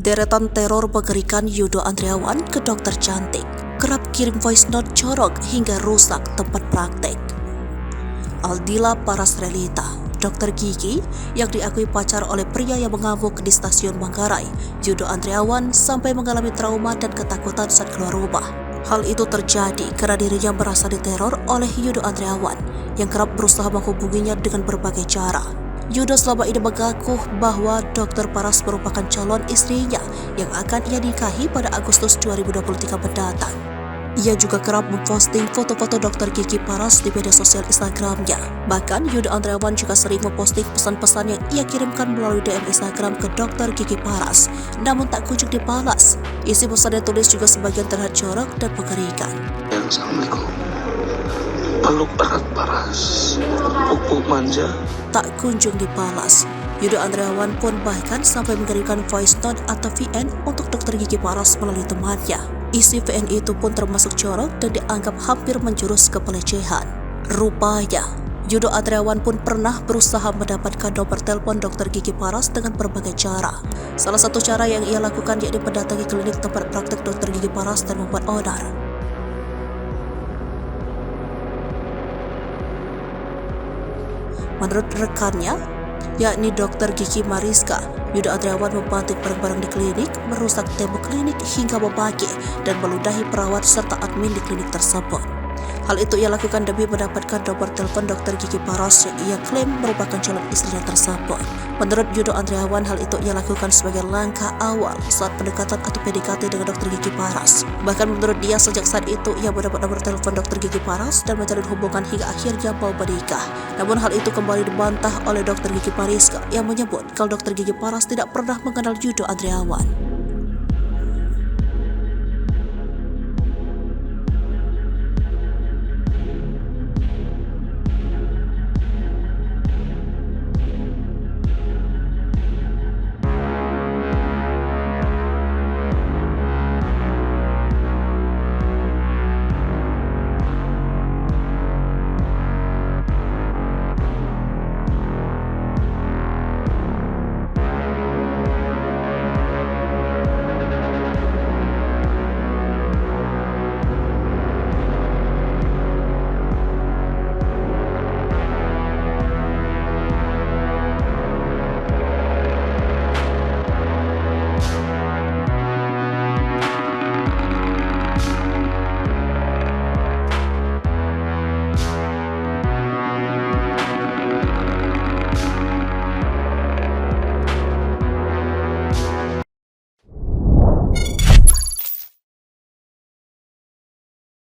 Deretan teror mengerikan Yudo Andriawan ke dokter cantik, kerap kirim voice note corok hingga rusak tempat praktek. Aldila Parasrelita, dokter gigi yang diakui pacar oleh pria yang mengamuk di stasiun Manggarai, Yudo Andriawan sampai mengalami trauma dan ketakutan saat keluar rumah. Hal itu terjadi karena dirinya merasa diteror oleh Yudo Andriawan yang kerap berusaha menghubunginya dengan berbagai cara. Yudo selama ini mengaku bahwa Dr. Paras merupakan calon istrinya yang akan ia nikahi pada Agustus 2023 mendatang. Ia juga kerap memposting foto-foto Dr. Gigi Paras di media sosial Instagramnya. Bahkan Yudo Andriawan juga sering memposting pesan-pesan yang ia kirimkan melalui DM Instagram ke Dr. Gigi Paras, namun tak kunjung dibalas. Isi pesan yang tulis juga sebagian terlihat jorok dan mengerikan. Assalamualaikum. Peluk erat Paras, pupuk manja. Tak kunjung dibalas. Yudo Andriawan pun bahkan sampai mengirimkan voice note atau VN untuk Dr. Gigi Paras melalui temannya. Isi VN itu pun termasuk jorok dan dianggap hampir menjurus ke pelecehan. Rupanya, Yudo Andriawan pun pernah berusaha mendapatkan nomor telepon Dr. Gigi Paras dengan berbagai cara. Salah satu cara yang ia lakukan yakni mendatangi klinik tempat praktek Dr. Gigi Paras dan membuat onar. Menurut rekannya, yakni Dr. Gigi Mariska, Yudo Andriawan membanting barang-barang di klinik, merusak tembok klinik hingga membagi dan meludahi perawat serta admin di klinik tersebut. Hal itu ia lakukan demi mendapatkan nomor telepon Dr. Gigi Paras yang ia klaim merupakan calon istrinya tersebut. Menurut Yudo Andriawan, hal itu ia lakukan sebagai langkah awal saat pendekatan atau PDKT dengan Dr. Gigi Paras. Bahkan menurut dia, sejak saat itu ia mendapat nomor telepon Dr. Gigi Paras dan menjalin hubungan hingga akhirnya mau menikah. Namun hal itu kembali dibantah oleh Dr. Gigi Mariska yang menyebut kalau Dr. Gigi Paras tidak pernah mengenal Yudo Andriawan.